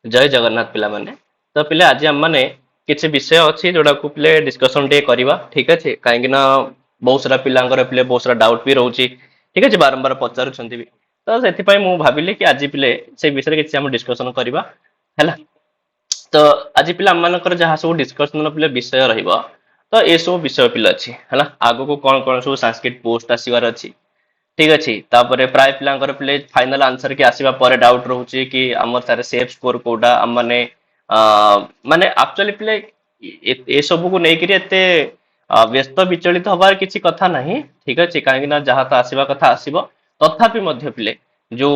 जय जगन्नाथ पिला माने। तो पिले आज हम माने किसी विषय अच्छी जोड़ा को पिले डिस्कशन टे करवा ठीक अच्छे कहीं ना बहुत सारा पिलांकर पिले बहुत सारा डाउट भी रोचे ठीक अच्छे बारंबार पचारुंट भी तो से मु भाविली कि आज पिले से विषय किसी हम डिस्कशन करवा है। तो आज पिला आम मानकर जहाँ सब डिस्कशन पिले विषय रहिबा तो ये सब विषय पिले अच्छी है आगो को कौन कौन सब संस्कृत पोस्ट आसबार अच्छी ठीक अच्छे तापर प्राय पिलांकर पिले फाइनल आंसर की आसवा पर डाउट रोचे कि आम सारे सेफ स्कोर कोटा आम माने माने एक्चुअली पिले ए सब को लेकर एते व्यस्त विचलित हबार किसी कथा नहीं ठीक अच्छे कहीं जहाँ तो आसवा कथा आसब तथापि मध्य पिले जो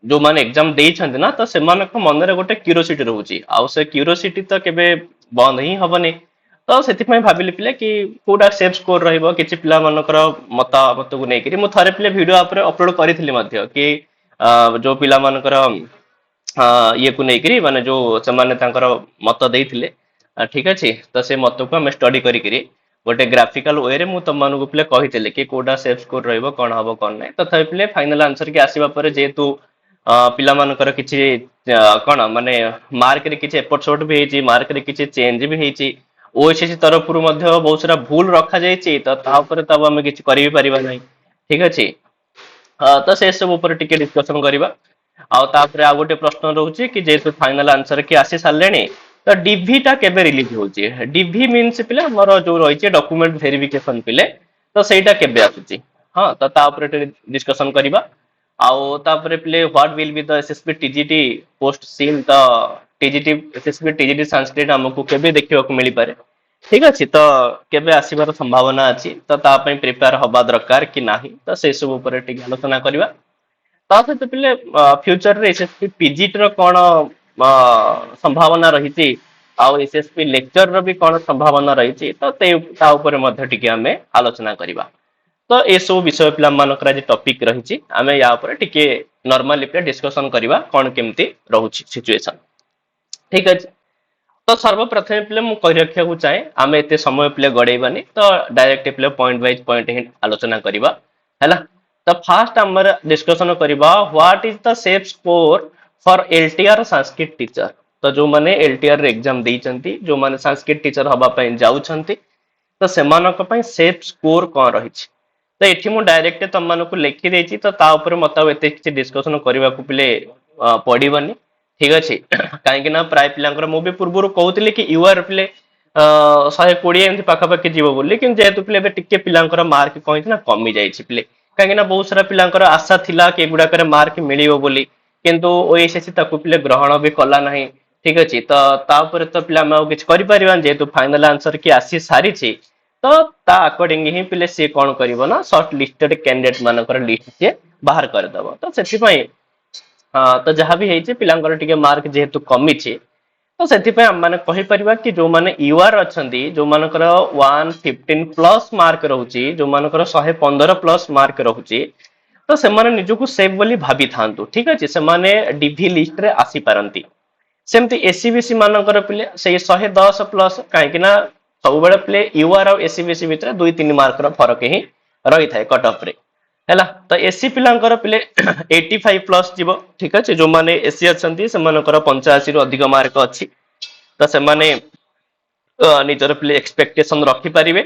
जो माने एग्जाम देइछन्ति ना तो सेमानक मन रे गोटे क्यूरियोसिटी रहउची आउ से क्यूरियोसिटी तो केबे बंद ही हबनी। तो से भाविली पिले कि कोटा सेफ स्कोर रहिबो किछि पिला मानकर मत को नेकरी मु थारे पिले वीडियो आपरे अपलोड करिथिली मध्य कि जो पिला मानकर ये को नेकरी माने जो समाने तांकर मत देइथिले ठीक अछि तो से मत को हम स्टडी करी करी गोटे ग्राफिकल वे रे मु तम मानको पिले कहिथिले कि कोटा सेफ स्कोर रहइबो कोन हबो कोन नै तथापि पिले फाइनल आंसर के आसीबा परे जेतु पिला मानकर किछि कोन माने मार्क रे किछि एपट शॉट भी हेची मार्क रे किछि चेंज भी हेची ओएसएससी तरफ मध्य बहुत सारा भूल रखा जाइए तो तापर तब आम कि नहीं ठीक अच्छे। तो से सब ऊपर टिके डिस्कशन करवा आउे आ गोटे प्रश्न रोचे कि जेहेतु फाइनल आंसर कि आसी सारे तो डीवी टा केबे रिलीज होची डीवी मीन्स पिले हमर जो रही डॉक्यूमेंट वेरिफिकेशन पिले तो सेटा केबे आसुची हाँ तो डिस्कशन करवा आउ तापर पिले what will be the SSP TGT post scene तो टीजीटी एसएसपी टीजीटी संस्कृत हमको केबे देखिबा को मिली पारे ठीक अच्छे। तो केबे आसीबार संभावना अच्छी तो तापाई प्रिपेयर हवा दरकार कि नाही तो से सब ऊपर टिके आलोचना करवा ता सहित पिले फ्यूचर रे एसएसपी पीजीटी रो कोन संभावना रही आउ एसएसपी लेक्चर रो भी कोन संभावना रही तो ता ऊपर मध्य टिके हमें आलोचना करवा। तो ये सब विषय पिला मानकर आज टॉपिक रही आमे या ऊपर टिके नॉर्मली पे डिस्कशन करवा कोन केमती रहउची सिचुएशन ठीक अछि। तो सर्वप्रथम प्ले मु कहि रखिया को चाहे आमे एते समय प्ले गड़ेबानी तो direct play point wise point ही आलोचना करवा हैला। तो फास्ट हमर डिस्कशन करवा what is the safe score for LTR Sanskrit teacher तो जो माने एलटीआर एग्जाम देइचंती जो माने संस्कृत टीचर हबा पई जाउछंती तो सेमानक पई सेफ स्कोर कोन रहिछि तो एठी मु डायरेक्ट तम मानको लिखि देछि तो ता ऊपर मत एते किछि डिस्कशन करबा को पिले पड़िबनी ठीक अच्छे कहीं प्राय पिलांकर मु भी पूर्व कहूली कि यूआर पिले 120 एमती पाखापाखि जीव बोली कि जेहेतु पिले टिके पिलांकर मार्क कहीं ना कमी जाइए पिले कहीं बहुत सारा पिलांकर आशा थिला कि गुड़ाकर मार्क मिलियो बोली किंतु ओएसएससी ताकू पिले ग्रहण भी कला नहीं ठीक अच्छे। तो तापर तो पिला किसी कर जेहेतु फाइनल आंसर की आसी सारी तो ता अकॉर्डिंग ही पिले सी कौन कर सर्ट लिस्टेड कैंडिडेट मानकर लिस्ट सी बाहर करदब तो से हाँ तो जहाँ भी है पिलांकर टिके मार्क जेहेतु कमी तो से आम मैंने कहीपर कि जो मैंने यूआर अच्छा जो मानकर 115 प्लस मार्क रोचे जो मानकर 115 प्लस मार्क रोचे तो से निजक सेफ बोली भाभी था ठीक अच्छे से डीवी लिस्ट रे आसी पारती सेमती एससीबीसी मानकर पिले से 110 प्लस कहीं सब पिले यूआर और एससीबीसी भितर 2-3 मार्क फरक ही रही था कट ऑफ रे हैला। तो एससी पिलांकर पिले 85 प्लस जीव ठीक अच्छे जो माने एससी अच्छा से 85 रु अधिक मार्क अच्छी तो से माने निजर पिले एक्सपेक्टेशन रखी पारिबे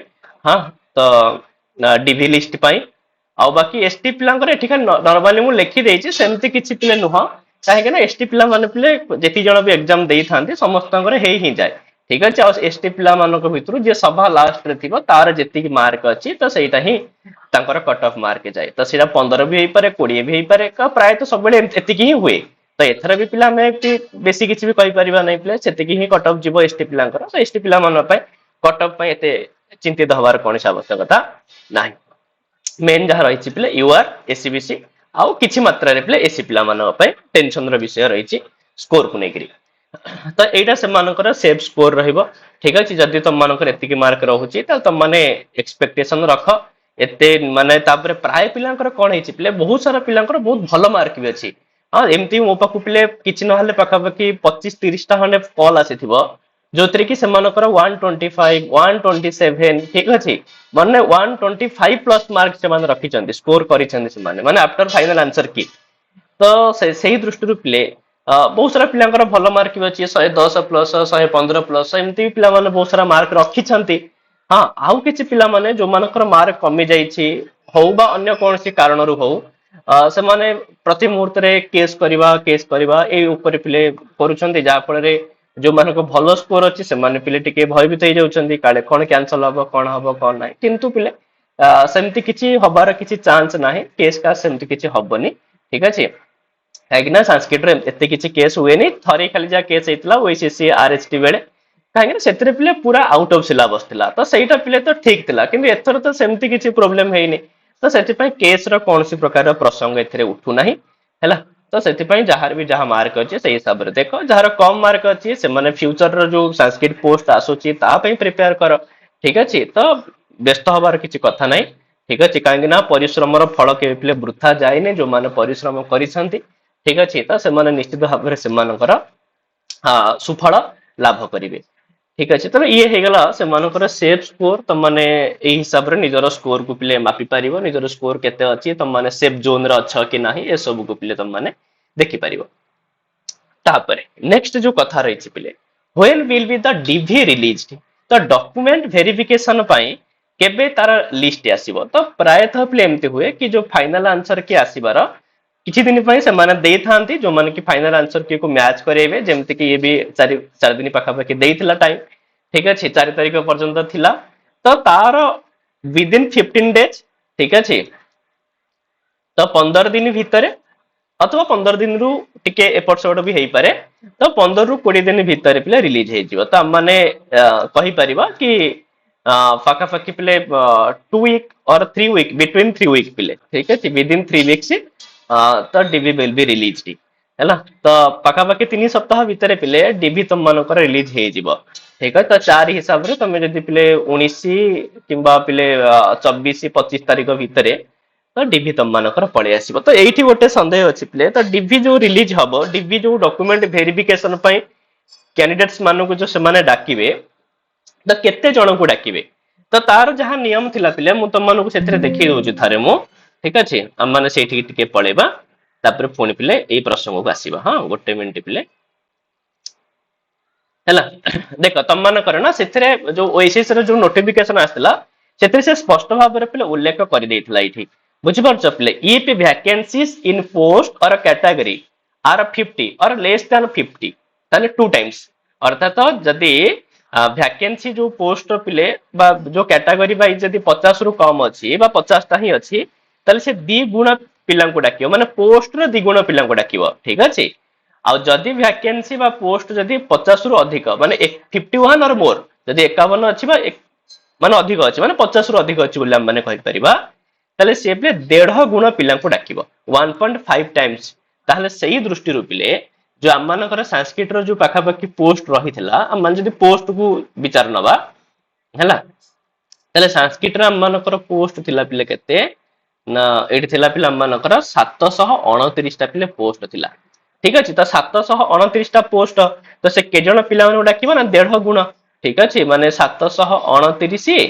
हाँ तो डीवी लिस्ट पाई आउ बाकी एसटी पिलांकर एठी नॉर्मली मु लिखि देछि सेमती किछि पिले नुह काहे ना एसटी पिला माने पिले जेति जण भी एग्जाम देई थांती समस्तंकर हेई ही जाए ठीक अच्छे। आ एसटी पिला मानक भितरु जे सभा लास्ट रे थिबो तार जेति मार्क अच्छी तो सेटा ही तांकर कट ऑफ मार्क जाए तो सीधा 15 भी पारे 20 भी पारे प्राय तो सब एतिक ही हुए तो एथर भी पिला बेसी किसी भी कहि परिबा नहीं पिले सेतिकी ही कट ऑफ जीवो एसटी पिलांकर तो एसटी पिला मन पे कट ऑफ पे एते चिंतित हवार कोन आवश्यकता नाही मेन जहाँ रही पिले यूआर एससीबीसी आउ किछि मात्रा रे पिले एससी पिला मन पे टेंशन रो विषय रही स्कोर को लेकरी तो एटा से मानकर सेफ स्कोर रहइबो ठीक अछि। जदि तुम मानकर एतिकी मार्क रहउची त तुम माने एक्सपेक्टेशन रख एते माने तापर प्राय पिलांकर कोन हेछि पिले बहुत सारा पिलांकर बहुत भलो मार्क भी अछि हाँ एमती मो पाखु पिले किछि नहले पाखापाखि 25-30 टा हने कॉल आसीथिबो जोतरे कि सेमानकर 125 127 ठीक अछि माने 125 प्लस मार्क से मान रखिचंदी स्कोर करिचंदी से माने आफ्टर फाइनल आंसर की तो से दृष्टि पिले बहुत सारा पिलांकर भल मार्क भी अच्छी 110 प्लस 115 प्लस एमती पिला माने बहुत सारा मार्क रखिछंती। हाँ आउ किछि पिला माने जो मानकर मार्क कमी जाइछि हौ बा अन्य कोनसी कारणरू हौ से माने प्रति मुहूर्त रे केस करबा ए ऊपर पिले करूछंती जा फल रे जो मानको भलो स्कोर अछि से माने पिले टिके भयभीत हो जाउछंती काले कोन कैंसल हबो कोन नाही किंतु पिले सेमती किछि हबार किछि चांस नाही केस का सेमती किछि हबनी ठीक अछि कहीं संस्कृत एत किसी केस हुए थरे खाली जहाँ केस होता ओसीसी आरएचटी बेले कहीं से पिले पूरा आउट ऑफ सिलेबस थिला तो सहीटा पिले तो ठीक थिला किंतु एथर तो सेमती किसी प्रोब्लेम हेनी तो से केस कौन प्रकार प्रसंग ए उठू ना है तो से जार भी जहाँ मार्क अच्छे से हिसाब से देख जार कम मार्क अच्छी से मैंने फ्यूचर रो जो संस्कृत पोस्ट आसूची प्रिपेयर कर ठीक अच्छे तो व्यस्त हबार किसी कथा ना ठीक अच्छे कहीं परिश्रम फल के वृथा जाए जो मैंने परिश्रम करिसेंती ठीक अच्छे तो से निश्चित भाव से हाँ सुफल लाभ करेंगे ठीक अच्छे तेज ये होगला से सेफ स्कोर तुम मैंने हिसाब से निजर स्कोर को पिले मापी पार निजर स्कोर केते अच्छी तुम मैंने सेफ जोन रे अच्छ कि ना ये सब को पिले तुम मैंने देखिपार तापरे नेक्स्ट जो कथा रही पिले when will be the DV release तो डॉक्यूमेंट वेरिफिकेशन केबे तार लिस्ट आसीबो तो प्रायतः पिले एमती हुए कि जो फाइनल आंसर की आसीबार किछि दिन पई से माने देई थांती जो माने कि फाइनल आंसर की को मैच करेबे जेमति कि ये भी चार दिन पाखा पाखी देइथिला टाइम ठीक अछि 4 तारिख पर्यंत थिला तो तार विद इन 15 डेज ठीक अछि तो 15 दिन भितरे अथवा 15 दिन रु टिके एपट सेपट भी हेई पारे तो 15 रु 20 दिन भितरे पिले रिलीज हे जिवो तो माने कहि परिबा कि पाखा पाखी पिले 2 वीक और 3 वीक बिटवीन 3 वीक पिले ठीक है विद इन 3 वीक्स तो डीवी विल बी रिलीज है तो पाखापाखि 3 सप्ताह भितर पिले डीवी तुम मानकर रिलीज हे जिवो ठीक है तो 4 हिसाब रे तुम जदी पिले 19 किंबा पिले 24 25 तारिख भितर तो डीवी तुम मानकर पळे आसीबो तो एठी गोटे संदेह अछि पिले तो डीवी जो रिलीज हबो डीवी जो डॉक्यूमेंट वेरिफिकेशन पई कैंडिडेट्स मानको जो से माने डाकिबे तो केते जण को डाकिबे तो तार जहां नियम थिला पिले मु तुम मानको सेतरे देखि दोछु थारे मु ठीक अच्छे आम मैंने से टिके पलैबा तापर पुणी पिले यही प्रसंग को आसवा हाँ गोटे मिनिट पिले है देख तुम मानकर ना से जो ओएसएस रो जो नोटिफिकेशन आसला से स्पष्ट भाव में पिले उल्लेख कर देइथिला इठी बुझिपारछ पिले इफ वैकेंसीज इन पोस्ट और कैटेगरी आर 50 और लेस देन 50 ताले 2 टाइम्स अर्थात जदि वैकेंसी जो पोस्ट पिले बा जो कैटेगरी वाइज जदि 50 रु कम अछि बा 50 ता ही अछि ताले से 2 गुण पिला को डाकियो माने पोस्ट रो 2 गुण पिला को डाकियो ठीक अछि आ जदि वैकेंसी बा पोस्ट जदि 50 रु अधिक माने 51 और मोर जदि 51 अछि बा माने अधिक अछि माने 50 रु अधिक अछि बोली हम माने कहि परिबा ताले से पे 1.5 गुण पिला को डाकिबो 1.5 टाइम्स ताले सही दृष्टि रु पिले जो आम मानकर संस्कृत रो जो पाखा पाखी पोस्ट रहिथिला हम मान जदि पोस्ट को विचार नबा हैला ताले संस्कृत रो आम मानकर पोस्ट थिला पिले केते ना एठी थिला पिला आम मानकर 729 टा पिले पोस्ट थिला ठीक अछि त 729 टा पोस्ट तो से के जण पिला माने डाकिबो ना 1.5 गुण ठीक अछि माने 729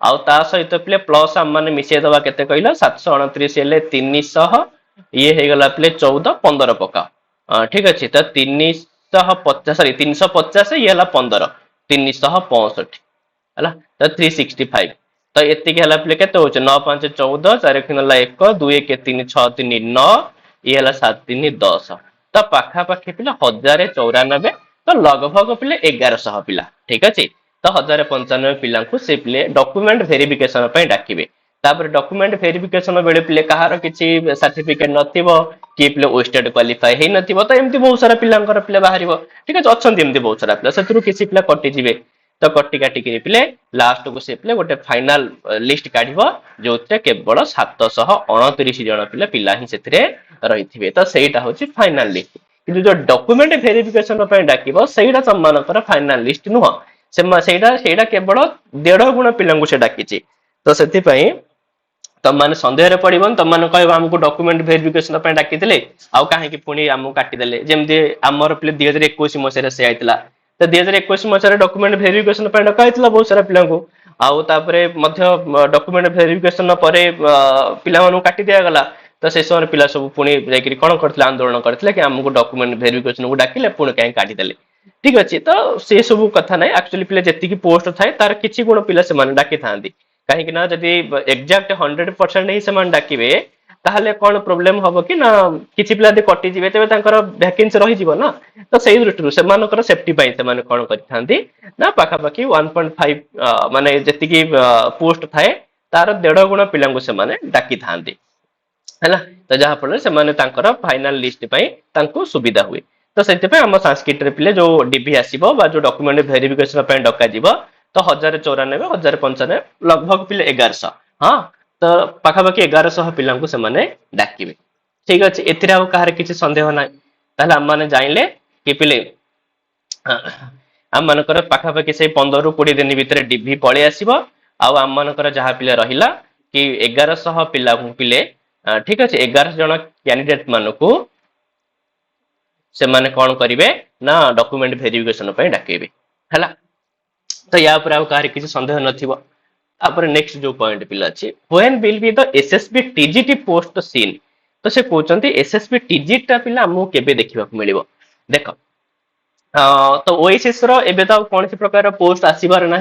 आउ ता सहित पिले प्लस हम माने मिसे दबा केते कहिला 729 हेले 300 ये हे गला पिले 14 15 पका ठीक अछि त 350 सॉरी 350 ये हला 15 365 हला त 365 तो एति के हला पिले केते होछ 9 5 14 4 खिन हला 1 2 1 3 6 3 9 ये हला 7 3 10 तो पाखा पाखी पिले 1094 तो लगभग पिले 1100 पिला ठीक अछि तो 1095 पिला को से पिले डॉक्यूमेंट वेरिफिकेशन पे डाकिबे तापर डॉक्यूमेंट वेरिफिकेशन बेले पिले कहार किछि सर्टिफिकेट नथिबो कि पिले ओस्टेड क्वालिफाई हे नथिबो तो एमती बहुत सारा पिलांकर पिले बाहरिबो ठीक अछि अछंती एमती बहुत सारा पिला सेतरु किछि पिला कटि जिवे तो कटि काटि के पिले लास्ट को से पिले गोटे फाइनल लिस्ट काढिबो जोते केवल 729 जण पिले पिला ही सेतरे रहिथिबे तो सेटा होछि फाइनल लिस्ट कि जो डॉक्यूमेंट वेरिफिकेशन पे डाकिबो सेटा सम्मानकर फाइनल लिस्ट नुह सेटा केवल 1.5 गुण पिलांगु से डाकिछि तो सेति पई तम माने संदेह रे पड़िबन तम माने कहबा हमको डॉक्यूमेंट वेरिफिकेशन पे डाकी देले आउ काहे कि पुनी हमको काटी देले जेमदे हमर प्ले 2021 मसेरे से आइतला तो 2021 मसेरे डॉक्यूमेंट वेरिफिकेशन पे डाका आइतला बहुत सारा पिलांगु आउ तापरे मध्य डॉक्यूमेंट वेरिफिकेशन परे पिला मानु काटी दिया गला तो से समय पिला सब पुणी जाकि कौन करते आंदोलन करते कि आमको डॉक्यूमेंट वेरिफिकेशन को डाकिले पुणी कहीं काटिदेले ठीक अच्छे तो से सब कथा ना एक्चुअली पिला जी पोस्ट थाए तार किसी गुण पिला से डाकी था कहीं ना जब एक्जाक्ट 100% ही से डाकिबे ताहले कौन प्रोब्लेम हम कि ना किसी पिला यदि कटिଯିବେ तेज भैकेन्सी रही ना तो से दृष्टि से सेफ्टी कौन करते ना पाखापाखि 1.5 माने जी पोस्ट थाए तार 1.5 गुण पिला डाकी था है तो जहाँफल से फाइनाल लिस्ट सुविधा हुए तो से आम संस्कृत पिले जो डीवी आसो जो डॉक्यूमेंट वेरिफिकेशन डक तो 1094 1095 लगभग पिले 1100 हाँ तो पाखापाखि 1100 पिला डाकिबे ठीक अच्छे ए कहार किसी सन्देह ना आम मैंने जानले कि पिले आम मानकर पाखापाखि से 15 ରୁ 20 दिन भितर डीवी पलि आसो आम मानकर जहाँ पिले रहा कि 1100 पिला पिले ठीक अच्छे 11 जन कैंडिडेट मानू से माने कौन करेंगे ना डॉक्यूमेंट वेरिफिकेशन डाकेबे है तो या कहार किसी सन्देह नपर नेक्स्ट जो पॉइंट पिला अच्छी when will be the SSB TGT post scene तो से कहते एसएसबी टीजीटा पिला आमको केबे देखा मिल देख तो ओएसएस रे तो कौन प्रकार पोस्ट आसबार ना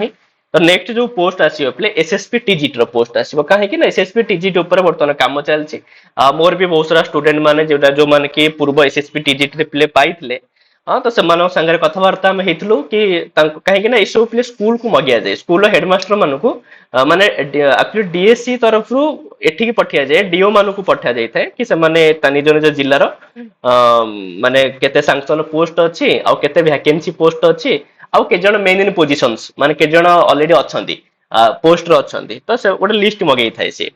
तो नेक्स्ट जो पोस्ट आसो पे एसएसपी टीजीटी पोस्ट आसो कहीं एसएसपी टीजीटी बर्तमान कम चलती मोर भी बहुत सारा स्टूडेंट माने जो माने कि पूर्व एसएसपी टीजीटी पे पाई हाँ तो से सागर कथबार्ता आम होती कि कहीं ये सब पे स्कूल को मगिया जाए स्कूल हेडमास्टर मानू माने एक्चुअली डीएससी तरफ रु एठिकी पठिया जाए डीओ मानू पठा जाए कि से निज निज जिलार माने केते सैंक्शन पोस्ट अच्छी आउ केते वैकेंसी पोस्ट अच्छी आउ के जण मेन इन पोजीशंस माने के जण ऑलरेडी अछंती पोस्ट रो अछंती तो से गोटे लिस्ट मगेई थाए से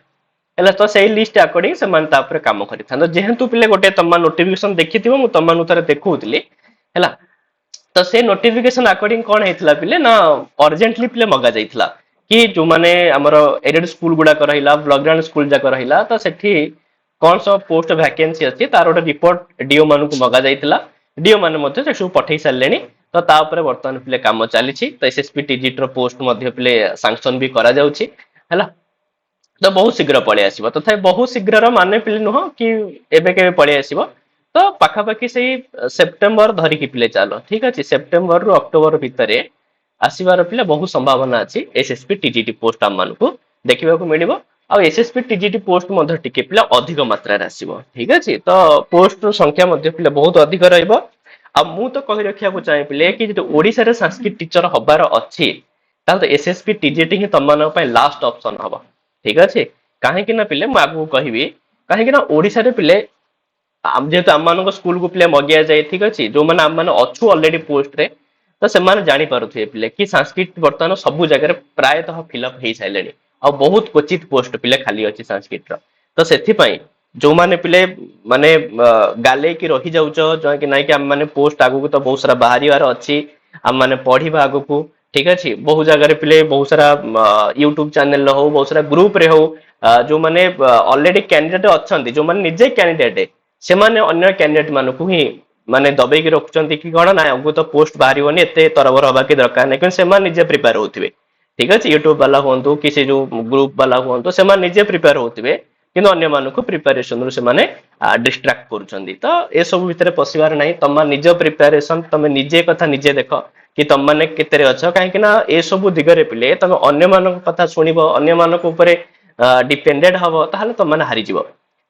है तो से लिस्ट अकॉर्डिंग से माने तापर काम करि जेहेतु पिले गोटे तमा नोटिफिकेशन देखिथिबो मु तमानु थरे देखौतली है तो से नोटिफिकेशन अकॉर्डिंग कौन होता पिले ना अर्जेंटली पिले मगा जाइथिला कि जो माने हमर एडेड स्कूल गुडाक रहिला ब्लॉक ग्राउंड स्कूल जाक रहिला तो सेठी कौन सब पोस्ट वैकेंसी अच्छी तार गोटे रिपोर्ट डीओ मानू मगा जाइथिला डीओ माने मध्य से सब पठेई सारलेनी तो तापर वर्तमान पिले काम चली तो एसएसपी टीजीटी पोस्ट मध्य पिले सैंक्शन भी करा जाउछि हैला तो बहुत शीघ्र पळि आसीबो तथा बहुत शीघ्र माने पिले नुह कि एबे केबे पळि आसीबो तो पाखापाखि से सेप्टेम्बर धरिकी पिले चलो ठीक अच्छे सेप्टेम्बर रु अक्टोबर भितर आसबार पिले बहुत संभावना अच्छी एसएसपी टीजीटी पोस्ट आम मानू देखा मिल एसएसपी टीजीटी पोस्ट टिके पिला अधिक मात्रा आसो ठीक अच्छे तो पोस्ट संख्या पिले बहुत अधिक रु तो कही रखा चाहिए पिले कि जो ओडिशा संस्कृत टीचर हबार अच्छी तो एसएसपी टीजीटी ही तुम लास्ट ऑप्शन हम ठीक अच्छे कहीं ना पिले मुझे कहबी कहीं ओडिशा पिले जेहेतु आम स्कूल को पिले मगिया जाए ठीक अच्छे जो मैंने आम मैंने अच्छु ऑलरेडी पोस्ट रे तो से जानी पारुथिबे पिले कि संस्कृत बर्तमान सब जगह प्रायतः फिलअप हो सारे आ बहुत क्वचित पोस्ट पिले खाली अच्छी संस्कृत तो से जो माने पिले माने गाले की रही जाऊच जो कि ना कि आम मैंने पोस्ट आगु तो बहुत सारा बाहर अच्छी आम मैंने पढ़ा आगु को ठीक अच्छे बहुत जगह पिले बहुत सारा यूट्यूब चैनल हो बहुत सारा ग्रुप रे हो जो माने ऑलरेडी कैंडिडेट अच्छा जो माने निजे कैंडिडेट से माने अन्य कैंडिडेट मानू ही माने दबेकी रखुचंती कि कौन ना आगु तो पोस्ट बाहर एत तरबर हवा कि दरकार नहीं क्योंकि से निजे प्रिपेयर होते ठीक अच्छे यूट्यूब वाला हूँ कि से जो ग्रुप वाला हूँ से निजे प्रिपेयर होते कि अन्य मानक प्रिपेरेसन से डिस्ट्राक्ट करुँच तो ये सब भितर पशिबार ना तुम निज प्रिपेरेसन तुम निजे कथा निजे देख कि तुम मैंने केते अच कहीं ये सब दिगरे पिले तुम अन्य मान कथा शुणव अन्य मानक डिपेंडेंट हम ताहले तुम मैंने हारीज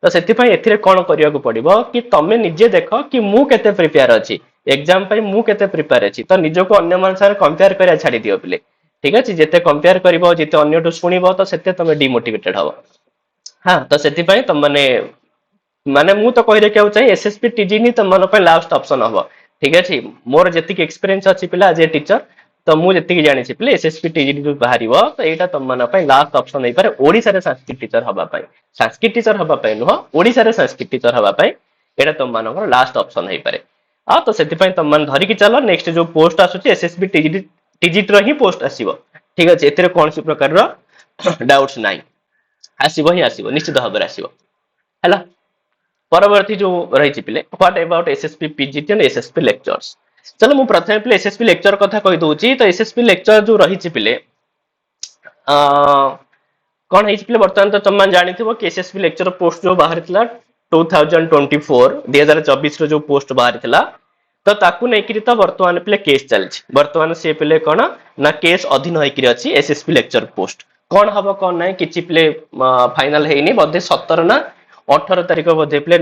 तो से कौन करने को पड़ो कि तुम निजे देख कि मु केते प्रिपेयर अच्छी एग्जाम मु केते प्रिपेयर अच्छी तो निजको अन्य मान साथ कंपेयर कर छाड़ी दियो पिले ठीक अच्छे जिते कंपेयर कर जिते अन्य शुणव तो से तुम डिमोटिवेटेड हम हाँ तो से तुम मैंने माने मु तो कही रखा चाहिए एसएसपी टीजी तुम लास्ट ऑप्शन हम ठीक अच्छे मोर जी एक्सपीरियंस अच्छी पिला एज ए टीचर तो मुझे जानी पे एसएसपी टीजी जो बाहर तो यहाँ तुम लास्ट ऑप्शन हो पारे ओडिशा रे संस्कृत टीचर हवाई संस्कृत टीचर हवाई नुह ओडिशा रे संस्कृत टीचर हवाई यहाँ तुम लास्ट ऑप्शन हो पारे हाँ तो से तुम धरिकी चलो नेक्स्ट जो पोस्ट आसूँ एसएसबी टीजीटी ही पोस्ट आसो ठीक अच्छे ए कौन सी प्रकार डाउट्स ना आसो ही आसो निश्चित भाव में आसो है परवर्ती जो रही पिले what about SSP PGT and SSP lectures चलो मु प्रथम पिले एसएसपी लेक्चर कथा कही दूची तो एसएसपी लेक्चर जो रही पिले कौन है पिले वर्तमान तो तुम जानिथिबो कि एसएसबी लेक्चर पोस्ट जो बाहर थिला 2024 2024 रो जो पोस्ट बाहर थिला तो ताकू नेकिरी तो वर्तमान पिले केस चलछि वर्तमान से पिले कोन ना केस अधीन होइकिरी अछि एसएसबी लेक्चर पोस्ट कौन हबो कौन नै किछि पिले फाइनल हेइनी बदे 17 ना 18 तारिख बदे पिले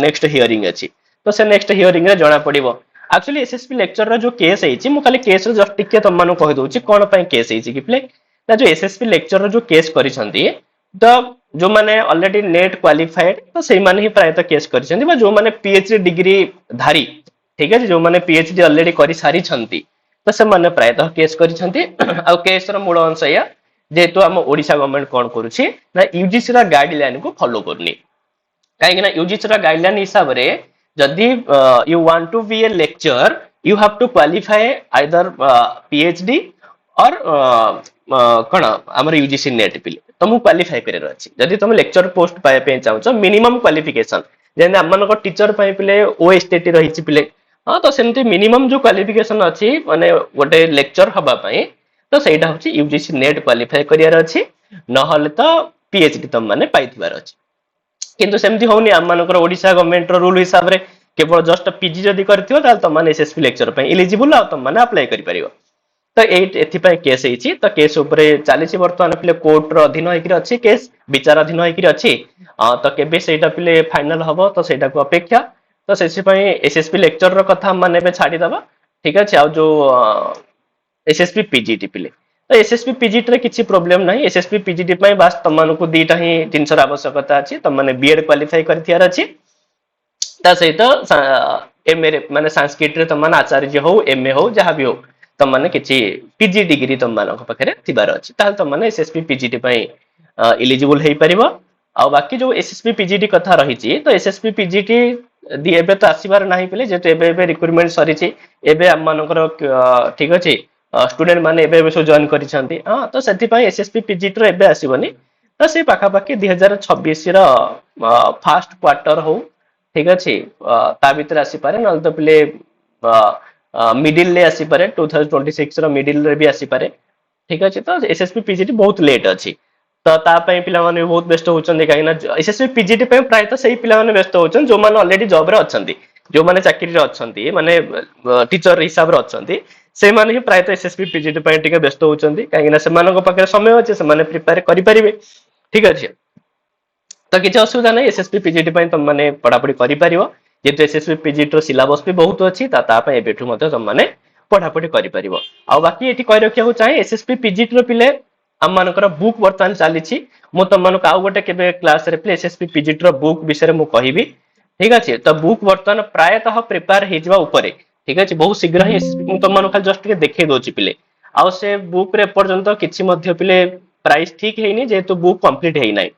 नेक्स्ट हियरिंग अछि तो से नेक्स्ट हियरिंग रे जणा पड़िबो एक्चुअली एसएसबी लेक्चर रो जो केस हेइछि मु खाली केस रो जस्ट टिके तुम मानु कहि दोछि कोन पय केस हेइछि कि पिले ना जो एसएसबी लेक्चर रो जो केस करिसंती तो जो माने ऑलरेडी नेट क्वालिफाइड तो सही माने ही प्रायतः केस करिसंती बा जो माने पीएचडी डिग्री धारी ठीक है जो माने पीएचडी ऑलरेडी करि सारी छंती तो से माने प्रायतः केस करिसंती आ केस रो मूल अंश या जेतु हम ओडिशा गवर्नमेंट कोन करूछि ना यूजीसी रा गाइडलाइन को फॉलो करनी काहे ना यूजीसी रा गाइडलाइन हिसाब रे जदि you want to be a lecture you have to qualify either PhD और कौन आमर यूजीसी नेट पिले तुमको क्वालिफाई करार अच्छी जदि तुम लेक्चर पोस्ट पाए चाहो मिनिमम क्वालिफिकेशन जेने आम टीचर पिले ओएसटीटी रही पिले हाँ तो सेमती मिनिमम जो क्वालिफिकेशन अच्छी माने गोटे लेक्चर हवा पाई तो सहीटा हूँ यूजीसी नेट क्वालिफाई करार अच्छी नहले तो पीएचडी तुम मैंने पाइबार अच्छी किंतु सेमती होनी आम मानकर ओडिशा गवर्नमेंट रूल हिसाब रे केवल जस्ट पीजी जदि करथियो ताल तुम माने एसएसपी लेक्चर पे एलिजिबल आ तुम माने अप्लाई करि परिबो तो एथि केस होइछि तो केस ऊपर चलीछि वर्तमान पिले कोर्ट रो अधीन होइकि अछि केस विचार अधीन होइकि अछि तो केबे सेटा पिले फाइनल हबो तो सेटा को अपेक्षा तो सेछि पय एसएसपी लेक्चर रो कथा माने बे छाडी दबा ठीक अछि आ जो एसएसपी पीजीटी पिले तो एसएसपी पीजीटी रे किछि प्रॉब्लम नाही एसएसपी पीजीटी पय बास तुम मानको दीटा ही जिनसर आवश्यकता अछि तुम माने बीएड क्वालिफाई करथियार अछि ता सहित एमए माने संस्कृत रे तुम माने आचार्य हो एमए हो जहां भी हो तुम माने किछि पीजी डिग्री तुम मानक पाखरे थिबार अछि ताल तुम माने एसएसपी पीजीटी पय एलिजिबल हेइ परिबो आ बाकी जो एसएसपी पीजीटी कथा रहिछि तो एसएसपी पीजीटी दी एबे तो आसीबार नाही पिले जे एबे रिक्रुटमेंट सरिछि एबे हम मानकर ठीक अछि स्टूडेंट माने एबे सो जॉइन करिसंती हां तो सेति पय एसएसपी पीजीटी रो एबे आसीबनी तो से पाखा पाखी 2026 रो फर्स्ट क्वार्टर हो ठीक अछि ता भीतर आसी पारे न तो पिले मिडिल ले आसी पारे 2026 रो मिडिल रे भी आसी पारे ठीक अछि तो एसएसपी पीजीटी बहुत लेट अछि तो ता पय पिला माने बहुत व्यस्त होचंदी काई ना एसएसपी पीजीटी पय प्राय तो सही पिला माने व्यस्त होचन जो माने ऑलरेडी जॉब रे अछंती जो माने चाकरी रे अछंती माने टीचर हिसाब रे अछंती से माने ही प्राय तो एसएसपी पीजीटी पय टिके व्यस्त होचंदी काई ना से मानको पाखे समय अछि से माने प्रिपेयर करि परिबे ठीक अछि तो किसी असुविधा नहीं एसएसपी पीजीटी पय तुम माने पढापढी करि परिबो जेतु एसएसपी पीजीटी रो सिलेबस भी बहुत अछि ता पय एबेठु मते तुम माने पढापढी करि परिबो आ बाकी एठी कहि रखिया को चाहे एसएसपी पीजीटी रो पिले हम मानकर बुक वर्तमान चलीछि मु तुम मानको आउ गोटे केबे क्लास रे पिले एसएसपी पीजीटी रो बुक विषय रे मु कहिबी ठीक अछि तो बुक वर्तमान प्रायतः प्रिपेयर हे जवा ऊपर ठीक अछि बहुत शीघ्र ही मु तुम मानको खाली जस्ट के देखै दोछि पिले आ से बुक रे पर्यंत किछि मध्य पिले प्राइस ठीक हेइनी जेतु बुक कंप्लीट हेइ नै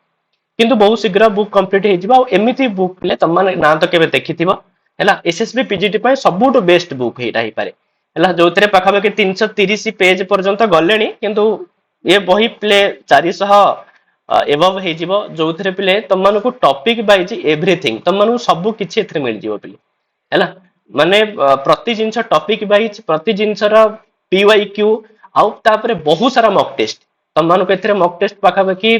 किंतु बहुत शीघ्र बुक कंप्लीट हे जिबा एमिति बुक पिले तुम माने ना तो केबे देखिथिबो हैला एसएसबी पीजीटी पय सबुटो बेस्ट बुक हेइटा ही पारे हैला जोतरे पाखा के 330 पेज पर्यंत गलेनी किंतु ये बही प्ले 400 एबव हे जिवो जोथरे पिले तुम मानको टॉपिक वाइज एवरीथिंग तुम मानको सब किछि एथरे मिल जिवो पिले हैला माने प्रति जिंस टॉपिक वाइज प्रति जिंसर पीवाईक्यू आउ तापरे बहुत सारा मॉक टेस्ट तुम मानको एथरे मॉक टेस्ट पाखा बाकी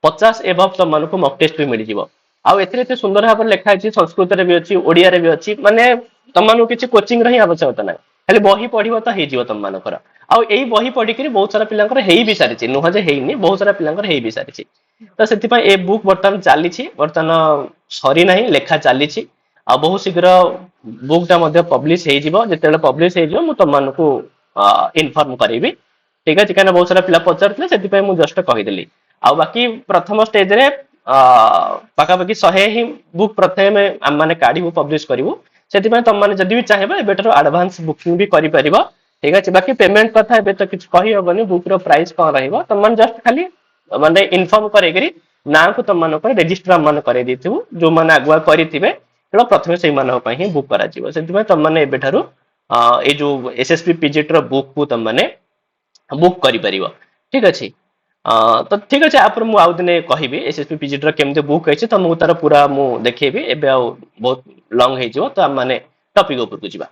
50 एबव तुम मानको मॉक टेस्ट भी मिल जिवो आउ एथरे एते सुंदर भाबरे लेखा अछि संस्कृत रे भी अछि ओडिया रे भी अछि माने तुम मानको किछि कोचिंग रही आवश्यकता नै खाली बही पढिबो त हे जिवो तुम मानकर आउ एई बही पढी करी बहुत सारा पिलांकर हेई भी सारिछि नुह जे हेइनी बहुत सारा पिलांकर हेई भी सारिछि तो सेति पय ए बुक वर्तमान चालीछि वर्तमान सरी नाही लेखा चालीछि आ बहुत शीघ्र बुक ता मध्ये पब्लिश हे जिवो जेतेले पब्लिश हे जिवो मु तुम मानको इन्फॉर्म करिवि ठीक अछि काना बहुत सारा पिला पचारथले सेति पय मु जस्ट कहि देली आ बाकी प्रथम स्टेज रे पाका बाकी 100 ही बुक प्रथमे हम माने काढिबो पब्लिश करिवो सेति पय तुम माने जदि भी चाहेबा बेटर एडवांस बुकिंग भी करि परिबो ठीक अछि बाकी पेमेंट कथा एबे तो किछ कहि होबनी बुक रो प्राइस कोन रहइबो तुम माने जस्ट खाली माने इन्फॉर्म करे करी ना को तुम माने पर रजिस्टर माने करे दिथिबो जो माने अगुआ करिथिबे केवल प्रथमे सेही माने पय ही बुक करा जिवो सेति पय तुम माने एबेठारु ए जो एसएसपी पीजीटी रो बुक को तुम माने बुक करि परिबो ठीक अछि तो ठीक अछि आप मु आउ दिने कहिबी एसएसपी पीजीटी रो केमते बुक अछि त मु तार पूरा मु देखेबी एबे आ बहुत लॉन्ग हे जिवो तो हम माने टॉपिक ऊपर को जिबा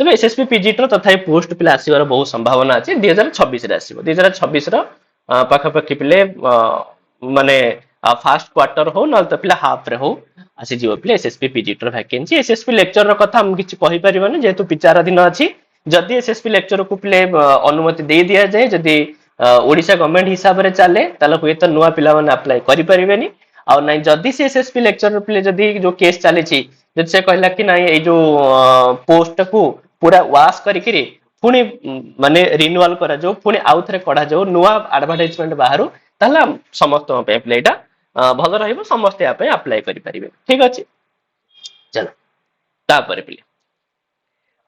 तबे एसएसपी पीजीटी रो तथापि पोस्ट पिला आसीबार बहुत संभावना अछि 2026 रे आसीबो 2026 रो ପାଖାପାଖି ପିଲେ ମାନେ ଫାଷ୍ଟ କ୍ୱାର୍ଟର ହଉ ନହେଲେ ତ ପିଲା ହାଫ୍ ରେ ହଉ ଆସିଯିବ ପିଲେ ଏସଏସପି ପିଜିଟି ର ଭ୍ୟାକେନ୍ସି। ଏସଏସପି ଲେକ୍ଚର ର କଥା ମୁଁ କିଛି କହିପାରିବନି ଯେହେତୁ ବିଚାରାଧୀନ ଅଛି। ଯଦି ଏସଏସପି ଲେକ୍ଚର କୁ ପିଲେ ଅନୁମତି ଦେଇ ଦିଆଯାଏ, ଯଦି ଓଡିଶା ଗଭର୍ଣ୍ଣମେଣ୍ଟ ହିସାବରେ ଚାଲେ, ତାହେଲେ ହୁଏତ ନୂଆ ପିଲାମାନେ ଆପ୍ଲାଏ କରିପାରିବେନି। ଆଉ ନାଇଁ ଯଦି ସେ ଏସଏସପି ଲେକ୍ଚର ପିଲେ ଯଦି ଯୋଉ କେସ୍ ଚାଲିଛି, ଯଦି ସେ କହିଲା କି ନାଇଁ ଏଇ ଯୋଉ ପୋଷ୍ଟ କୁ ପୁରା ୱାଶ କରିକିରି ପୁଣି ମାନେ ରିନ୍ୟୁଆଲ କରାଯାଉ, ପୁଣି ଆଉ ଥରେ କଢାଯାଉ, ନୂଆ ଆଡଭର୍ଟାଇଜମେଣ୍ଟ ବାହାରୁ, ତାହେଲେ ସମସ୍ତଙ୍କ ପାଇଁ ଏଇଟା ଭଲ ରହିବ, ସମସ୍ତେ ୟା ପାଇଁ ଆପ୍ଲାଏ କରିପାରିବେ। ଠିକ ଅଛି, ଚାଲ ତାପରେ ପିଲେ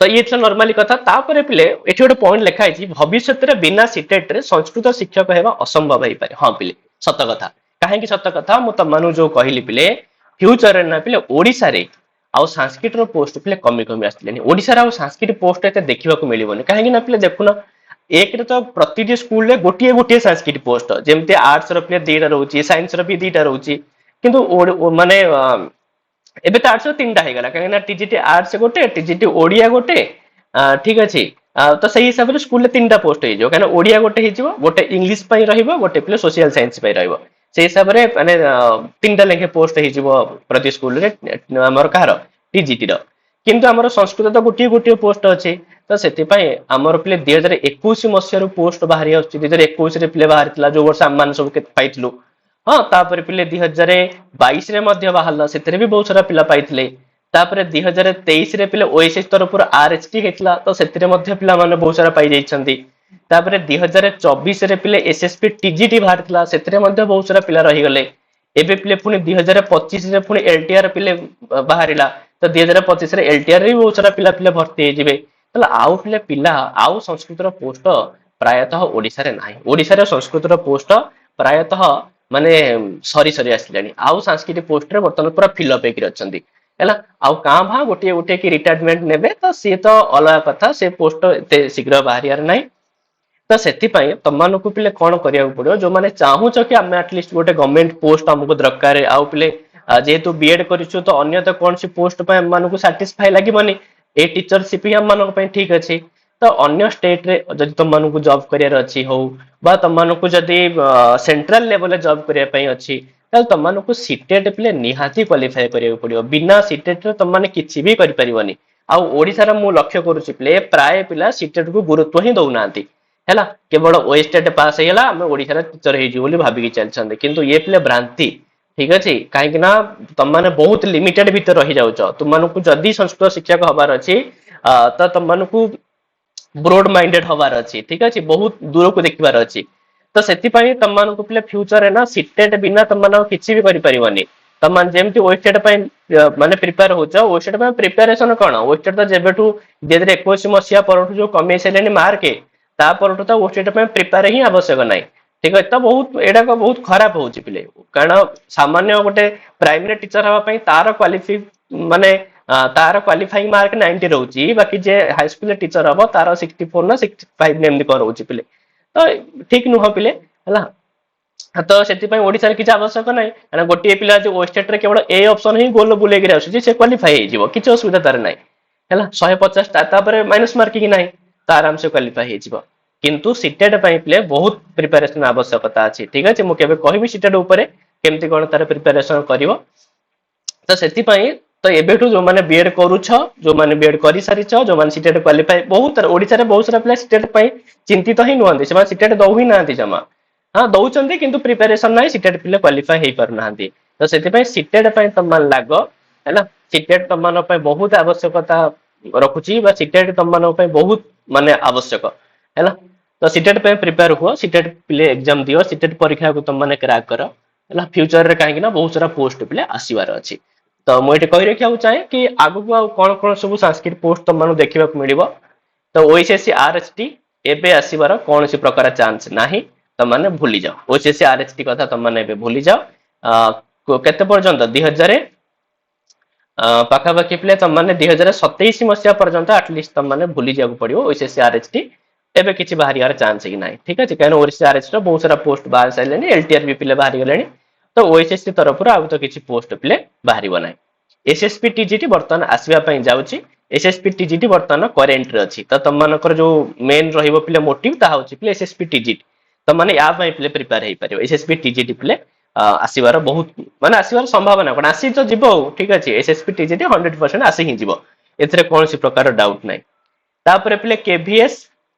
ତ ଇଏ ଥିଲା ନର୍ମାଲି କଥା। ତାପରେ ପିଲେ ଏଠି ଗୋଟେ ପଏଣ୍ଟ ଲେଖା ହେଇଛି, ଭବିଷ୍ୟତରେ ବିନା ସିଟେଟ ରେ ସଂସ୍କୃତ ଶିକ୍ଷକ ହେବା ଅସମ୍ଭବ ହେଇପାରେ। ହଁ ପିଲେ ସତ କଥା। କାହିଁକି ସତ କଥା? ମୁଁ ତମମାନଙ୍କୁ ଯୋଉ କହିଲି ପିଲେ, ଫ୍ୟୁଚରରେ ନା ପିଲେ ଓଡିଶାରେ ଆଉ ସାଂସ୍କ୍ରିଟ ର ପୋଷ୍ଟ ପିଲେ କମି କମି ଆସିଲେଣି। ଓଡିଶାରେ ଆଉ ସାଂସ୍କ୍ରିଟ ପୋଷ୍ଟ ଏତେ ଦେଖିବାକୁ ମିଳିବନି। କାହିଁକି ନା ପିଲେ ଦେଖୁନ, ଏକରେ ତ ପ୍ରତିଟି ସ୍କୁଲରେ ଗୋଟିଏ ଗୋଟିଏ ସାଂସ୍କ୍ରିଟ ପୋଷ୍ଟ, ଯେମିତି ଆର୍ଟସ ର ପିଲେ ଦିଟା ରହୁଛି, ସାଇନ୍ସ ର ବି ଦିଟା ରହୁଛି, କିନ୍ତୁ ମାନେ ଏବେ ତ ଆର୍ଟସ ତିନିଟା ହେଇଗଲା, କାହିଁକିନା ଟିଜିଟି ଆର୍ଟସ ଗୋଟେ, ଟିଜିଟି ଓଡିଆ ଗୋଟେ, ଠିକ ଅଛି। ତ ସେଇ ହିସାବରେ ସ୍କୁଲରେ ତିନିଟା ପୋଷ୍ଟ ହେଇଯିବ, କାହିଁକିନା ଓଡିଆ ଗୋଟେ ହେଇଯିବ, ଗୋଟେ ଇଂଲିଶ ପାଇଁ ରହିବ, ଗୋଟେ ପିଲେ ସୋସିଆଲ ସାଇନ୍ସ ପାଇଁ ରହିବ। ସେଇ ହିସାବରେ ମାନେ ତିନିଟା ଲେଖେ ପୋଷ୍ଟ ହେଇଯିବ ପ୍ରତି ସ୍କୁଲରେ ଆମର କାହାର ଟିଜିଟି ର। କିନ୍ତୁ ଆମର ସଂସ୍କୃତ ତ ଗୋଟିଏ ଗୋଟିଏ ପୋଷ୍ଟ ଅଛି। ତ ସେଥିପାଇଁ ଆମର ପିଲେ 2021 ମସିହାରୁ ପୋଷ୍ଟ ବାହାରି ଆସୁଛି। 2021 ରେ ପିଲେ ବାହାରିଥିଲା, ଯୋଉ ବର୍ଷ ଆମେ ମାନେ ସବୁ ପାଇଥିଲୁ। ହଁ ତାପରେ ପିଲେ 2022 ରେ ମଧ୍ୟ ବାହାରିଲା, ସେଥିରେ ବି ବହୁତ ସାରା ପିଲା ପାଇଥିଲେ। ତାପରେ 2023 ରେ ପିଲେ ଓଏସଏସ ତରଫରୁ ଆରଏଚଟି ହେଇଥିଲା, ତ ସେଥିରେ ମଧ୍ୟ ପିଲାମାନେ ବହୁତ ସାରା ପାଇଯାଇଛନ୍ତି। ତାପରେ 2024 ରେ ପିଲେ ଏସଏସପି ଟିଜିଟି ବାହାରିଥିଲା, ସେଥିରେ ମଧ୍ୟ ବହୁତ ସାରା ପିଲା ରହିଗଲେ। ଏବେ ପିଲେ ପୁଣି 2025 ରେ ପୁଣି ଏଲଟିଆର ପିଲେ ବାହାରିଲା, ତ 2025 ରେ ଏଲଟିଆର ବି ବହୁତ ସାରା ପିଲା ପିଲା ଭର୍ତ୍ତି ହେଇଯିବେ। ତାହେଲେ ଆଉ ପିଲା ଆଉ ସଂସ୍କୃତର ପୋଷ୍ଟ ପ୍ରାୟତଃ ଓଡିଶାରେ ନାହିଁ। ଓଡିଶାରେ ସଂସ୍କୃତର ପୋଷ୍ଟ ପ୍ରାୟତଃ ମାନେ ସରି ସରି ଆସିଲାଣି। ଆଉ ସାଂସ୍କୃତିକ ପୋଷ୍ଟରେ ବର୍ତ୍ତମାନ ପୁରା ଫିଲଅପ ହେଇକି ଅଛନ୍ତି ହେଲା। ଆଉ କାଁ ଭାଁ ଗୋଟିଏ ଗୋଟିଏ କି ରିଟାୟାରମେଣ୍ଟ ନେବେ, ତ ସିଏ ତ ଅଲଗା କଥା, ସେ ପୋଷ୍ଟ ଏତେ ଶୀଘ୍ର ବାହାରିବାର ନାହିଁ। ତ ସେଥିପାଇଁ ତମମାନଙ୍କୁ ପିଲେ କଣ କରିବାକୁ ପଡିବ, ଯୋଉମାନେ ଚାହୁଁଛ କି ଆମେ ଆଟଲିଷ୍ଟ ଗୋଟେ ଗଭର୍ଣ୍ଣମେଣ୍ଟ ପୋଷ୍ଟ ଆମକୁ ଦରକାର, ଆଉ ପିଲେ ଯେହେତୁ ବିଏଡ କରିଛୁ ତ ଅନ୍ୟ ତ କୌଣସି ପୋଷ୍ଟ ପାଇଁ ଆମମାନଙ୍କୁ ସାଟିସ୍ଫାଇ ଲାଗିବନି, ଏ ଟିଚରସିପ ହିଁ ଆମମାନଙ୍କ ପାଇଁ ଠିକ ଅଛି। ତ ଅନ୍ୟ ଷ୍ଟେଟରେ ଯଦି ତମମାନଙ୍କୁ ଜବ କରିବାର ଅଛି ହଉ, ବା ତମମାନଙ୍କୁ ଯଦି ସେଣ୍ଟ୍ରାଲ ଲେଭଲରେ ଜବ କରିବା ପାଇଁ ଅଛି, ତାହେଲେ ତମମାନଙ୍କୁ ସିଟେଟ ପିଲେ ନିହାତି କ୍ୱାଲିଫାଏ କରିବାକୁ ପଡିବ। ବିନା ସିଟେଟରେ ତମମାନେ କିଛି ବି କରିପାରିବନି। ଆଉ ଓଡିଶାର ମୁଁ ଲକ୍ଷ୍ୟ କରୁଛି ପିଲେ, ପ୍ରାୟ ପିଲା ସିଟେଟ କୁ ଗୁରୁତ୍ୱ ହିଁ ଦଉନାହାନ୍ତି ହେଲା। କେବଳ ଓଏଷ୍ଟେଟ ପାସ୍ ହେଇଗଲା, ଆମେ ଓଡିଶାରେ ଟିଚର ହେଇଯିବୁ ବୋଲି ଭାବିକି ଚାଲିଛନ୍ତି, କିନ୍ତୁ ଇଏ ପିଲେ ଭ୍ରାନ୍ତି। ଠିକ ଅଛି, କାହିଁକି ନା ତମମାନେ ବହୁତ ଲିମିଟେଡ ଭିତରେ ରହିଯାଉଛ। ତୁମମାନଙ୍କୁ ଯଦି ସଂସ୍କୃତ ଶିକ୍ଷକ ହବାର ଅଛି, ତ ତମମାନଙ୍କୁ ବ୍ରୋଡ ମାଇଣ୍ଡେଡ ହବାର ଅଛି, ଠିକ ଅଛି, ବହୁତ ଦୂରକୁ ଦେଖିବାର ଅଛି। ତ ସେଥିପାଇଁ ତମମାନଙ୍କୁ ପିଲେ ଫ୍ୟୁଚରରେ ନା ସିଟେଟ ବିନା ତମମାନେ କିଛି ବି କରିପାରିବନି। ତମମାନେ ଯେମିତି ଓଏଷ୍ଟେଟ ପାଇଁ ମାନେ ପ୍ରିପେୟାର ହଉଛ, ଓଏଷ୍ଟେଟ ପାଇଁ ପ୍ରିପାରେସନ କଣ, ଓଏଷ୍ଟେଟ ତ ଯେବେଠୁ 2021 ମସିହା ପରଠୁ ଯୋଉ କମେଇ ସାରିଲେଣି ମାର୍କ, ତା ପରଠୁ ତ ଓଏଷ୍ଟେଟ ପାଇଁ ପ୍ରିପେୟାର ହିଁ ଆବଶ୍ୟକ ନାହିଁ। ଠିକ ଅଛି, ତ ବହୁତ ଏଇଟାକ ବହୁତ ଖରାପ ହଉଛି ପିଲେ। କାରଣ ସାମାନ୍ୟ ଗୋଟେ ପ୍ରାଇମେରୀ ଟିଚର ହବା ପାଇଁ ତାର ମାନେ ତାର କ୍ୱାଲିଫାଇଂ ମାର୍କ 90 ରହୁଛି, ବାକି ଯେ ହାଇସ୍କୁଲରେ ଟିଚର ହବ ତାର 64 ନା 65 ଏମିତି କଣ ରହୁଛି ପିଲେ। ତ ଠିକ ନୁହଁ ପିଲେ ହେଲା। ତ ସେଥିପାଇଁ ଓଡିଶାରେ କିଛି ଆବଶ୍ୟକ ନାହିଁ, କାରଣ ଗୋଟିଏ ପିଲା ଯୋଉ ଓଏଷ୍ଟେଟରେ କେବଳ ଏ ଅପସନ ହିଁ ଗୋଲ ବୁଲେଇକି ଆସୁଛି, ସେ କ୍ୱାଲିଫାଇ ହେଇଯିବ, କିଛି ଅସୁବିଧା ତାର ନାହିଁ ହେଲା। 150 ତାପରେ ମାଇନସ ମାର୍କିଂ ନାହିଁ, ତ ଆରାମସେ କ୍ୱାଲିଫାଇ ହେଇଯିବ। କିନ୍ତୁ ସିଟେଟ ପାଇଁ ପିଲେ ବହୁତ ପ୍ରିପାରେସନ ଆବଶ୍ୟକତା ଅଛି। ଠିକ ଅଛି, ମୁଁ କେବେ କହିବି ସିଟେଟ ଉପରେ କେମିତି କଣ ତାର ପ୍ରିପାରେସନ କରିବ। ତ ସେଥିପାଇଁ ତ ଏବେଠୁ ଯୋଉମାନେ ବିଏଡ କରୁଛ, ଯୋଉମାନେ ବିଏଡ କରିସାରିଛ, ଯୋଉମାନେ ସିଟେଟ କ୍ୱାଲିଫାଇ, ବହୁତ ଓଡିଶାରେ ବହୁତ ସାରା ପିଲା ସିଟେଟ ପାଇଁ ଚିନ୍ତିତ ହିଁ ନୁହନ୍ତି, ସେମାନେ ସିଟେଟ ଦଉ ହିଁ ନାହାନ୍ତି ଜମା। ହଁ ଦଉଛନ୍ତି କିନ୍ତୁ ପ୍ରିପାରେସନ ନାହିଁ, ସିଟେଟ ପିଲେ କ୍ୱାଲିଫାଇ ହେଇପାରୁନାହାନ୍ତି। ତ ସେଥିପାଇଁ ସିଟେଟ ପାଇଁ ତମମାନେ ଲାଗ ହେଲା। ସିଟେଟ ତମମାନଙ୍କ ପାଇଁ ବହୁତ ଆବଶ୍ୟକତା ରଖୁଛି, ବା ସିଟେଟ ତମମାନଙ୍କ ପାଇଁ ବହୁତ ମାନେ ଆବଶ୍ୟକ ହେଲା। ତ ସିଟେଟ ପାଇଁ ପ୍ରିପେୟାର ହୁଅ, ସିଟେଟ ପିଲେ ଏକ୍ଜାମ ଦିଅ, ସିଟେଟ ପରୀକ୍ଷାକୁ ତମମାନେ କ୍ରାକ୍ କର ହେଲା। ଫ୍ୟୁଚରରେ କାହିଁକି ନା ବହୁତ ସାରା ପୋଷ୍ଟ ପିଲେ ଆସିବାର ଅଛି। ତ ମୁଁ ଏଠି କହି ରଖିବାକୁ ଚାହେଁ କି ଆଗକୁ ଆଉ କଣ କଣ ସବୁ ସାଂସ୍କ୍ରିଟ ପୋଷ୍ଟ ତମମାନଙ୍କୁ ଦେଖିବାକୁ ମିଳିବ। ତ ଓଏସଏସସି ଆରଏଚଟି ଏବେ ଆସିବାର କୌଣସି ପ୍ରକାର ଚାନ୍ସ ନାହିଁ, ତମମାନେ ଭୁଲିଯାଅ। ଓଏସଏସସି ଆରଏଚଟି କଥା ତମମାନେ ଏବେ ଭୁଲିଯାଅ। କେତେ ପର୍ଯ୍ୟନ୍ତ 2000 ପାଖାପାଖି ପିଲେ ତମମାନେ 2027 ମସିହା ପର୍ଯ୍ୟନ୍ତ ଆଟଲିଷ୍ଟ ତମମାନେ ଭୁଲି ଯିବାକୁ ପଡିବ ଓଏସଏସସି ଆରଏଚଟି। ଏବେ କିଛି ବାହାରିବାର ଚାନ୍ସ ହିଁ ନାହିଁ, ଠିକ ଅଛି, କାହିଁକି ଓଏସଏସସି ଆରଏଚଟି ର ବହୁତ ସାରା ପୋଷ୍ଟ ବାହାରି ସାରିଲେଣି, ଏଲଟିଆର ବି ପିଲେ ବାହାରି ଗଲେଣି। ତ ଓଏସଏସସି ତରଫରୁ ଆଉ ତ କିଛି ପୋଷ୍ଟ ପିଲେ ବାହାରିବ ନାହିଁ। ଏସଏସପି ଟିଜିଟି ବର୍ତ୍ତମାନ ଆସିବା ପାଇଁ ଯାଉଛି। ଏସଏସପି ଟିଜିଟି ବର୍ତ୍ତମାନ କରେଣ୍ଟରେ ଅଛି। ତ ତମମାନଙ୍କର ଯୋଉ ମେନ୍ ରହିବ ପିଲେ ମୋଟିଭ, ତାହା ହଉଛି ପିଲେ ଏସଏସପି ଟିଜିଟି। तो माने या ପାଇଁ ପିଲେ ପ୍ରିପେୟାର ହେଇପାରିବ ଏସଏସପି टीजीटी ପିଲେ ଆସିବାର ବହୁତ ମାନେ ଆସିବାର ସମ୍ଭାବନା କଣ ଆସି ତ ଯିବ ଆଉ ଠିକ ଅଛି ଏସଏସପି टीजीटी 100% ଆସି ହିଁ ଯିବ ଏଥିରେ କୌଣସି ପ୍ରକାର ଡାଉଟ ନାହିଁ ତାପରେ ପିଲେ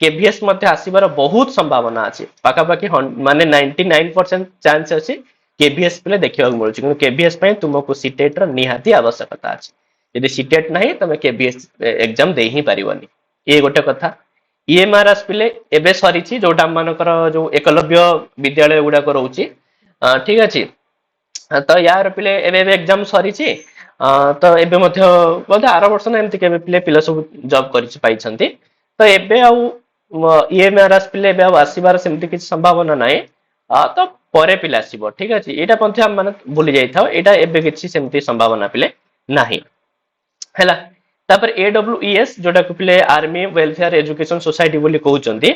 केवीएस ମଧ୍ୟ ଆସିବାର ବହୁତ ସମ୍ଭାବନା ଅଛି ପାଖାପାଖି ମାନେ 99% ଚାନ୍ସ ଅଛି केवीएस ପିଲେ ଦେଖିବାକୁ ମିଳୁଛି କିନ୍ତୁ केवीएस ପାଇଁ ତୁମକୁ ସିଟେଟ ର ନିହାତି ଆବଶ୍ୟକତା ଅଛି ଯଦି ସିଟେଟ ନାହିଁ ତମେ केवीएस एग्जाम ଦେଇ ହିଁ ପାରିବନି ଇଏ ଗୋଟେ କଥା ईएमआरएस पिले एबे सरीची जोटा मानकर जो एकलव्य विद्यालय गुड़ाक रोचे ठीक अच्छे तो यार पिले एबे एग्जाम सरीची तो एबे मध्य बोधे आर वर्ष ना एमती केबे पिले पिला सब जॉब करिछि पाइछंती तो एबे आउ ईएमआरएस पिले एबे आउ आसीबार सेमती किछ संभावना नाही तो परे पिला आसीबो ठीक अछि एटा पंथि हम माने भूली जाई थाओ एटा एबे किछ सेमती संभावना पिले नाही हैला तापर एडब्ल्यूईएस जोटा को पिले आर्मी वेलफेयर एजुकेशन सोसाइटी बोली कहउचंती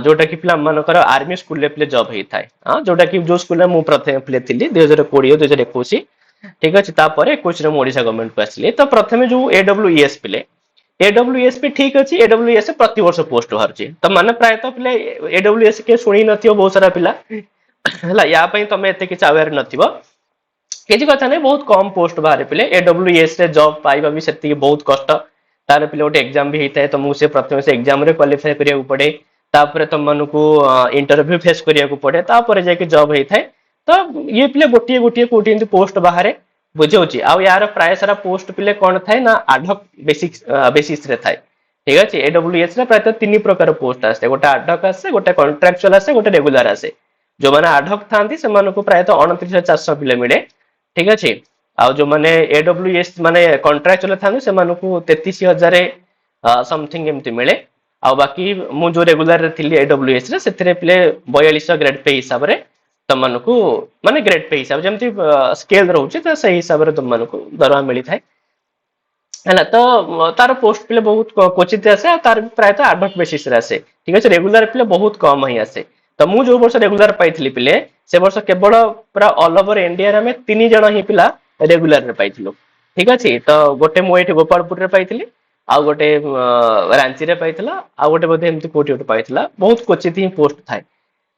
जोटा कि पिला मानकर आर्मी स्कूल ले पिले जॉब हेई थाए जोटा कि जो स्कूल में मु प्रथम पिले थिली 2020 2021 ठीक अछि तापर 21 रे ओडिशा गवर्नमेंट को आसिले तो प्रथमे जो एडब्ल्यूईएस पिले एडब्ल्यूएस भी ठीक अछि एडब्ल्यूएस प्रति वर्ष पोस्ट बाहरची तो माने प्राय तो पिले एडब्ल्यूएस के सुनी नथियो बहुत सारा पिला हला या पई तमे एते कि अवेयर नथिबो किसी कथा नहीं बहुत कम पोस्ट बाहर पिले एडब्ल्यूएस रे जॉब पाइबा भी सेति बहुत कष्ट तार पिले गोटे एग्जाम भी होता है तो मुझे प्रथम से एग्जाम रे क्वालिफाई करिया पड़े तापर तुम मानकू इंटरव्यू फेस करिया पड़े तापर जाके जॉब होता है तो ये पिले गोटे गोटे कोटी एमती पोस्ट बाहर बुझे आउ यार प्राय सारा पोस्ट पिले कौन थाए ना आडहक बेसिस रे थाए ठीक अच्छे एडब्ल्यूएस रे प्राय 3 प्रकार पोस्ट आसे गोटे आडहक आसे गोटे कॉन्ट्रैक्चुअल आसे गोटे रेगुलर आसे जो माने आडहक थांती से मानकू प्राय 29,400 पिले मिले ठीक अच्छे आउ जो माने एडब्ल्यूएस माने कॉन्ट्रैक्चुअल थांती से मानकू 33,000 समथिंग एमती मिले आ बाकी मु जो रेगुलर रे थिली एडब्ल्यूएस रे सेथरे पिले 4200 ग्रेड पे हिसाब रे तमनको माने ग्रेड पे हिसाब जेमती स्केल रहउची त सही हिसाब रे तमनको दरवा मिली थाए हैला तो तार पोस्ट पिले बहुत क्वचित आसे तार प्राय तो आडहक बेसिस रे आसे ठीक अछि रेगुलर पिले बहुत कम ही आसे तो मु जो वर्ष रेगुलर पाइथिली पिले से वर्ष केवल पूरा ऑल ओवर इंडिया रे में 3 जण ही पिला रेगुलर रे पाइथिलु ठीक अछि तो गोटे मु एठी गोपालपुर रे पाइथिली आ गोटे रांची रे पाइथिला आ गोटे बोधे एमती कोटी गोटे पाइथिला बहुत क्वचित ही पोस्ट थाए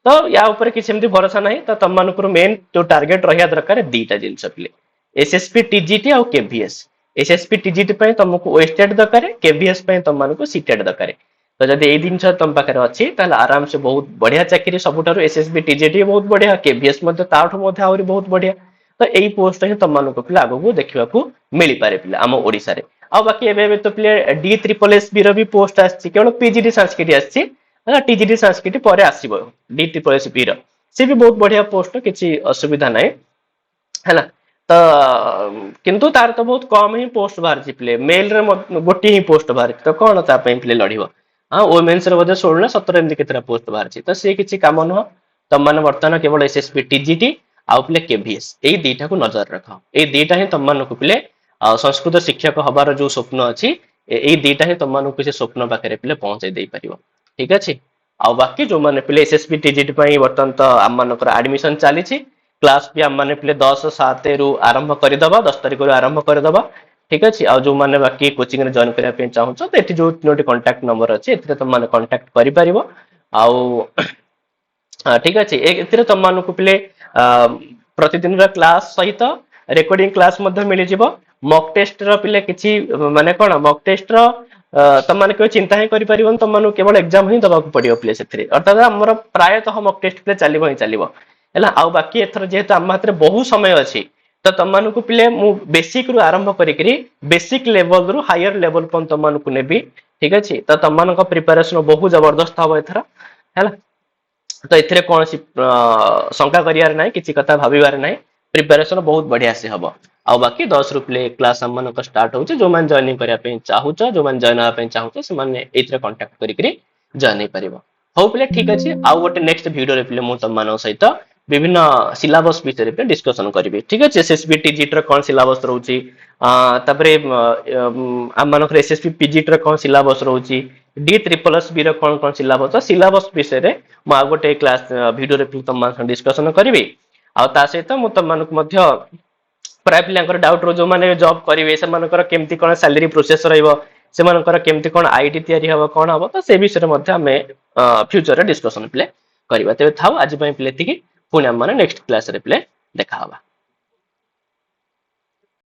तो या ऊपर किसी एमती भरोसा नहीं तो तम मानकर मेन जो टारगेट रहिया दरकार दीटा जिंस पिले एसएसपी टीजीटी और केवीएस एसएसपी टीजीटी पे तुमको ओएसटेट दरकार केवीएस पे तुम मानको सीटेट दरकार तो जब ये जिन तुम पाखे अच्छी ताल आराम से बहुत बढ़िया चाकरी सबुठार एसएसबी टीजीटी बहुत बढ़िया केवीएस आहरी बहुत बढ़िया तो यही पोस्ट ही तुम मानक पिला आगू देखा मिल पारे पिला आम ओडिशा रे आ बाकी एबे तो पिले डी ट्रिपल एस बी रो भी पोस्ट आछि केवल पीजीडी संस्कृत आछि टीजीडी संस्कृत पर आसीबो डी ट्रिपल एस बी रो से भी बहुत बढ़िया पोस्ट किछि असुविधा नाही हैला तो किंतु तार तो बहुत कम ही पोस्ट बाहर पिले मेल रे गोटी ही पोस्ट बाहर तो कौन ता पे पिले लड़िबो हाँ वोमेन्स रे बोधे 16 ना 17 एमती केतरा पोस्ट बाहर तो से किछि काम नुह तुम माने वर्तमान केवल एसएसबी टीजीटी आउ पिले केवीएस एई दीटा को नजर रखो एई दीटा ही तुम मानक पिले संस्कृत शिक्षक हबार जो स्वप्न अच्छी एई दीटा ही तुम मानक से स्वप्न पाखे पिले पहुंचाई दे पारिबो ठीक अछि आ बाकी जो माने पिले एसएसबी टीजीटी पई वर्तमान तो आम मानकर एडमिशन चली क्लास भी आम माने पिले 10/7 रु आरंभ करदबा 10 तारिख रु आरंभ करदबा ठीक अछि आ जो माने बाकी कोचिंग रे जॉइन करिया पे चाहू तो एठी जो नोटी कांटेक्ट नंबर अछि एथिरे तुम माने कांटेक्ट करि परिबो आउ ठीक अछि एथिरे तुम मानक पिले प्रतिदिन रा क्लास सहित रेकॉर्डिंग क्लास मध्ये मिली जिवो मॉक टेस्ट रो पिले किछि माने कोन मॉक टेस्ट रो तुम माने कोई चिंता ही करि परिबन तुम माने केवल एग्जाम ही दबा को पड़ियो पिले सेथिरे अर्थात हमर प्रायतः मॉक टेस्ट पिले चलिबो ही चलिबो हैला आ बाकी एथर जेहेतु आम हाथ बहुत समय अच्छी तो तुम मानक पिले मु बेसिक रु आरंभ करी बेसिक लेवल रु हायर लेवल पर तुम मानक नेबी ठीक अच्छे तो तुम मान प्रिपेरेसन बहुत जबरदस्त हम एथर है तो एथिरे कौन शंका करियार नाही किछि कथा भाबिबार नाही प्रिपेरेसन बहुत बढ़िया से हबो आ बाकी 10 रु प्ले क्लास हम मानक स्टार्ट होउचे जो मान जॉइनिंग करिया पे चाहूच जो मान जॉइन आ पे चाहूच से माने एथिरे कांटेक्ट करी जॉइन परिबो हो प्ले ठीक अछि आ गोटे नेक्स्ट वीडियो रे प्ले मु तुम मानक सहित विभिन्न सिलेबस विषय पे डिस्कशन करिवे ठीक अछि एसएसबी टीजीटी रो कोन सिलेबस रहउची तापरे आम मानक एसएसबी पीजीटी रो कोन सिलेबस रहउची डी ट्रिपल एस बी रो कोन सिलेबस सिलेबस विषय रे मु आ गोटे क्लास वीडियो रे तुम मान डिस्कशन करिवे आ ता सहित मु तुम मानक मध्य प्राय पिलांकर डाउट रो जो माने जॉब करिवे से मानकर केमती कोन सैलरी प्रोसेस रहइबो से मानकर केमती कोन आईडी तयारी हबो कोन हबो तो से विषय रे मध्य हमें फ्यूचर रे डिस्कशन प्ले କରିବା। ତେବେ ଥାଉ ଆଜି ପାଇଁ ପିଲେ ଏତିକି, ପୁଣି ଆମମାନେ ନେକ୍ସଟ କ୍ଲାସରେ ପିଲେ ଦେଖା ହବା।